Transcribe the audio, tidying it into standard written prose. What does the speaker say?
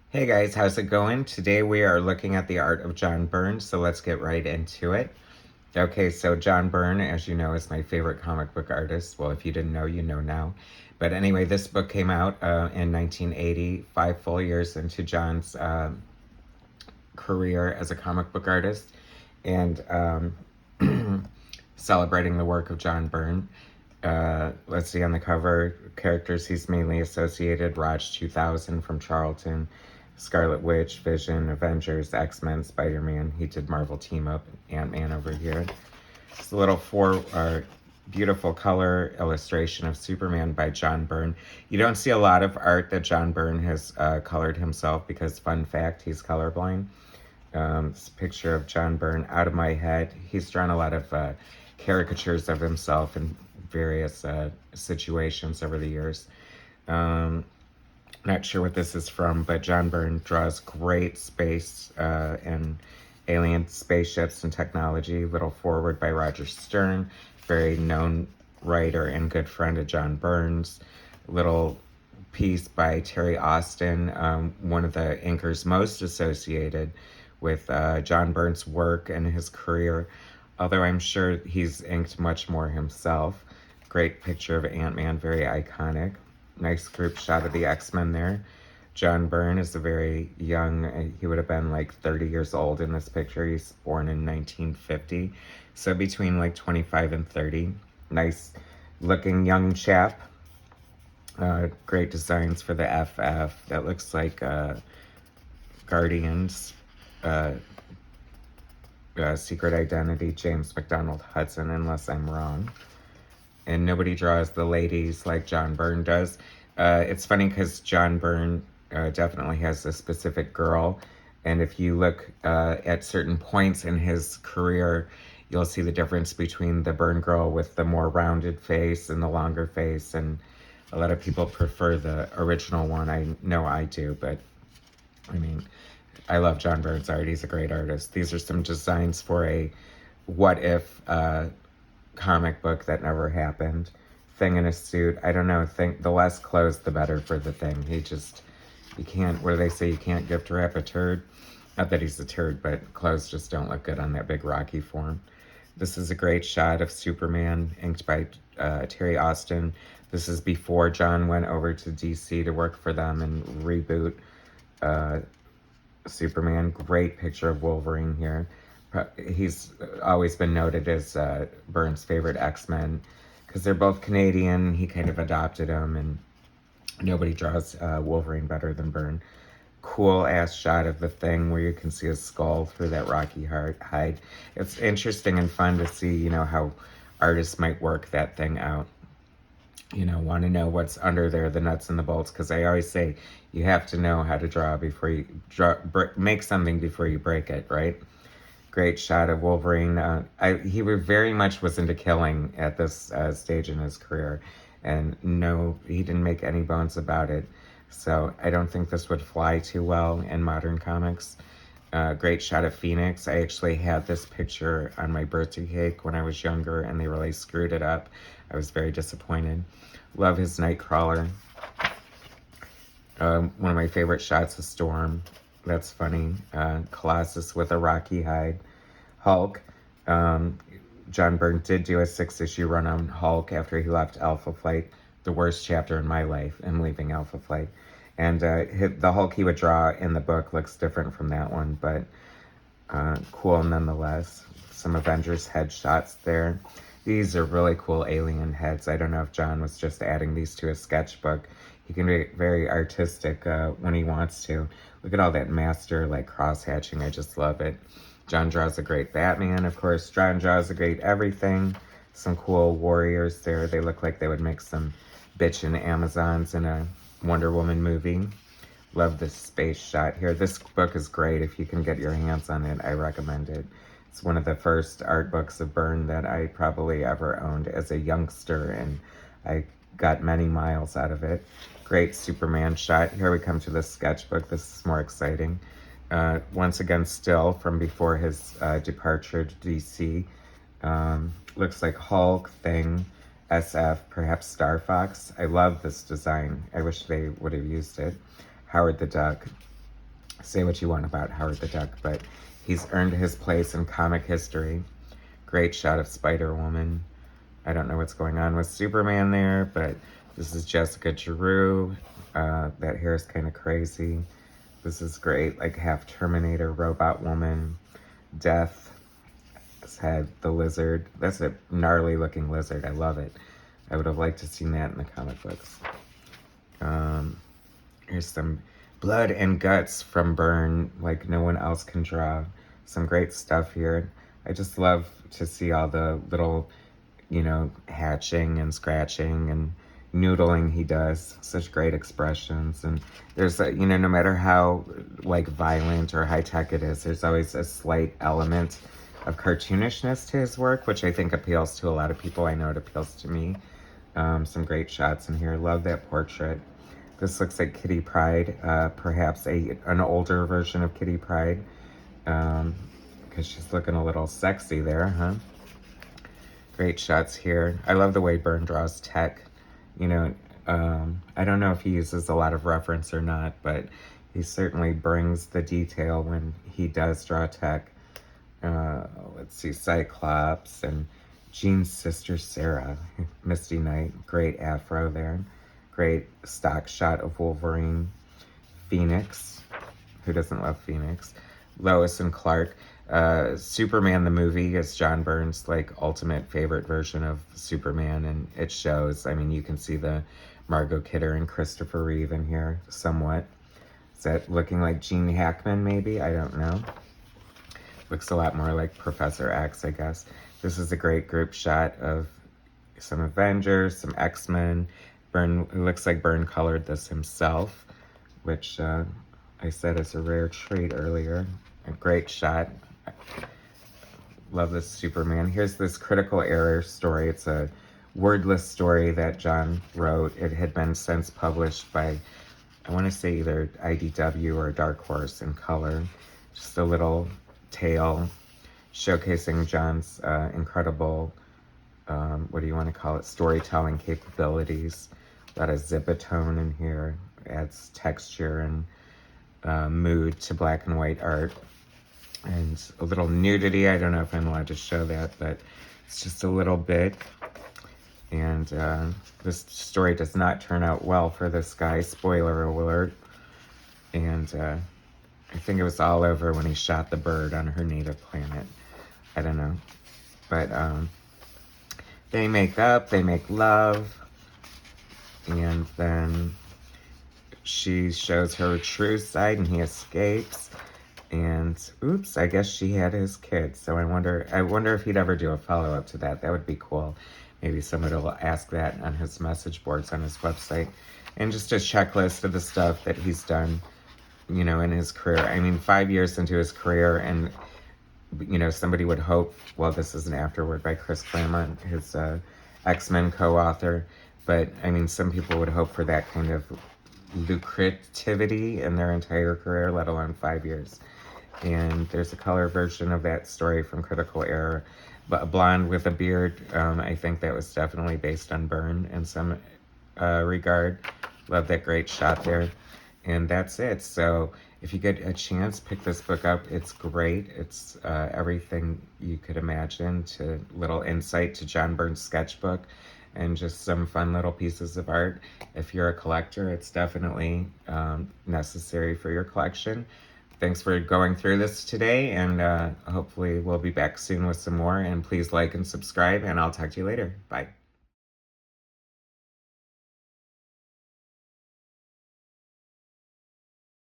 Hey guys, how's it going? Today we are looking at the art of John Byrne, so let's get right into it. Okay, so John Byrne, as you know, is my favorite comic book artist. Well, if you didn't know, you know now. But anyway, this book came out in 1980, 5 full years into John's career as a comic book artist, and celebrating the work of John Byrne. Let's see on the cover, characters he's mainly associated: Raj 2000 from Charlton, Scarlet Witch, Vision, Avengers, X-Men, Spider-Man. He did Marvel Team Up, Ant-Man over here. It's a little beautiful color illustration of Superman by John Byrne. You don't see a lot of art that John Byrne has colored himself because, fun fact, he's colorblind. This picture of John Byrne out of my head. He's drawn a lot of caricatures of himself in various situations over the years. Not sure what this is from, but John Byrne draws great space and alien spaceships and technology. Little forward by Roger Stern, very known writer and good friend of John Byrne's. Little piece by Terry Austin, one of the inkers most associated with John Byrne's work and his career, although I'm sure he's inked much more himself. Great picture of Ant-Man, very iconic. Nice group shot of the X-Men there. John Byrne is a very young, he would have been like 30 years old in this picture. He's born in 1950, so between like 25 and 30. Nice looking young chap. Great designs for the FF. That looks like Guardians, Secret Identity, James McDonald Hudson, unless I'm wrong. And nobody draws the ladies like John Byrne does. It's funny because John Byrne definitely has a specific girl. And if you look at certain points in his career, you'll see the difference between the Byrne girl with the more rounded face and the longer face. And a lot of people prefer the original one. I know I do, but I mean, I love John Byrne's art. He's a great artist. These are some designs for a what if comic book that never happened. Thing in a suit. I don't know. Think the less clothes, the better for the Thing. You can't, what do they say? You can't gift wrap a turd. Not that he's a turd, but clothes just don't look good on that big rocky form. This is a great shot of Superman, inked by Terry Austin. This is before John went over to DC to work for them and reboot Superman. Great picture of Wolverine here. He's always been noted as Byrne's favorite X-Men because they're both Canadian. He kind of adopted them, and nobody draws Wolverine better than Byrne. Cool ass shot of the Thing where you can see his skull through that rocky hide. It's interesting and fun to see, how artists might work that thing out. Want to know what's under there, the nuts and the bolts, because I always say you have to know how to draw before you make something before you break it, right? Great shot of Wolverine. He very much was into killing at this stage in his career, and no, he didn't make any bones about it. So I don't think this would fly too well in modern comics. Great shot of Phoenix. I actually had this picture on my birthday cake when I was younger, and they really screwed it up. I was very disappointed. Love his Nightcrawler. One of my favorite shots is Storm. That's funny. Colossus with a rocky hide. Hulk. John Byrne did do a 6-issue run on Hulk after he left Alpha Flight. The worst chapter in my life, him leaving Alpha Flight. And the Hulk he would draw in the book looks different from that one, but cool nonetheless. Some Avengers headshots there. These are really cool alien heads. I don't know if John was just adding these to a sketchbook. He can be very artistic when he wants to. Look at all that master cross-hatching. I just love it. John draws a great Batman, of course. John draws a great everything. Some cool warriors there. They look like they would make some bitchin' Amazons in a Wonder Woman movie. Love this space shot here. This book is great. If you can get your hands on it, I recommend it. It's one of the first art books of Byrne that I probably ever owned as a youngster, and I got many miles out of it. Great Superman shot. Here we come to the sketchbook. This is more exciting. Once again, still from before his departure to DC. Looks like Hulk, Thing, SF, perhaps Star Fox. I love this design. I wish they would have used it. Howard the Duck. Say what you want about Howard the Duck, but he's earned his place in comic history. Great shot of Spider-Woman. I don't know what's going on with Superman there, but this is Jessica Drew. That hair is kind of crazy. This is great, like half Terminator, Robot Woman, Death. Has had the lizard. That's a gnarly looking lizard. I love it. I would have liked to seen that in the comic books. Here's some blood and guts from Byrne, like no one else can draw. Some great stuff here. I just love to see all the little, hatching and scratching and noodling he does. Such great expressions. And there's, no matter how, like, violent or high-tech it is, there's always a slight element of cartoonishness to his work, which I think appeals to a lot of people. I know it appeals to me. Some great shots in here. Love that portrait. This looks like Kitty Pryde, perhaps an older version of Kitty Pryde, because she's looking a little sexy there, huh? Great shots here. I love the way Byrne draws tech. I don't know if he uses a lot of reference or not, but he certainly brings the detail when he does draw tech. Let's see, Cyclops and Jean's sister Sarah, Misty Knight, great afro there. Great stock shot of Wolverine. Phoenix, who doesn't love Phoenix? Lois and Clark. Superman the movie is John Byrne's like ultimate favorite version of Superman, and it shows. I mean, you can see the Margot Kidder and Christopher Reeve in here somewhat. Is that looking like Gene Hackman maybe? I don't know. Looks a lot more like Professor X, I guess. This is a great group shot of some Avengers, some X-Men. Byrne, it looks like Byrne colored this himself, which I said is a rare treat earlier. A great shot. Love this Superman. Here's this critical error story. It's a wordless story that John wrote. It had been since published by, I want to say either IDW or Dark Horse in color. Just a little tale showcasing John's incredible, what do you want to call it, storytelling capabilities. A lot of zipatone in here. Adds texture and mood to black and white art. And a little nudity. I don't know if I'm allowed to show that, but it's just a little bit. And this story does not turn out well for this guy. Spoiler alert. And I think it was all over when he shot the bird on her native planet. I don't know. But they make up, they make love. And then she shows her true side and he escapes. And oops, I guess she had his kids. So I wonder if he'd ever do a follow-up to that. That would be cool. Maybe somebody will ask that on his message boards on his website. And just a checklist of the stuff that he's done, in his career. I mean, 5 years into his career, and, somebody would hope, well, this is an afterword by Chris Claremont, his X-Men co-author. But, I mean, some people would hope for that kind of lucrativity in their entire career, let alone 5 years. And there's a color version of that story from Critical Error. But a blonde with a beard, I think that was definitely based on Byrne in some regard. Love that great shot there. And that's it. So if you get a chance, pick this book up. It's great. It's everything you could imagine, to little insight to John Byrne's sketchbook, and just some fun little pieces of art. If you're a collector, it's definitely necessary for your collection. Thanks for going through this today, and hopefully we'll be back soon with some more. And please like and subscribe, and I'll talk to you later. Bye.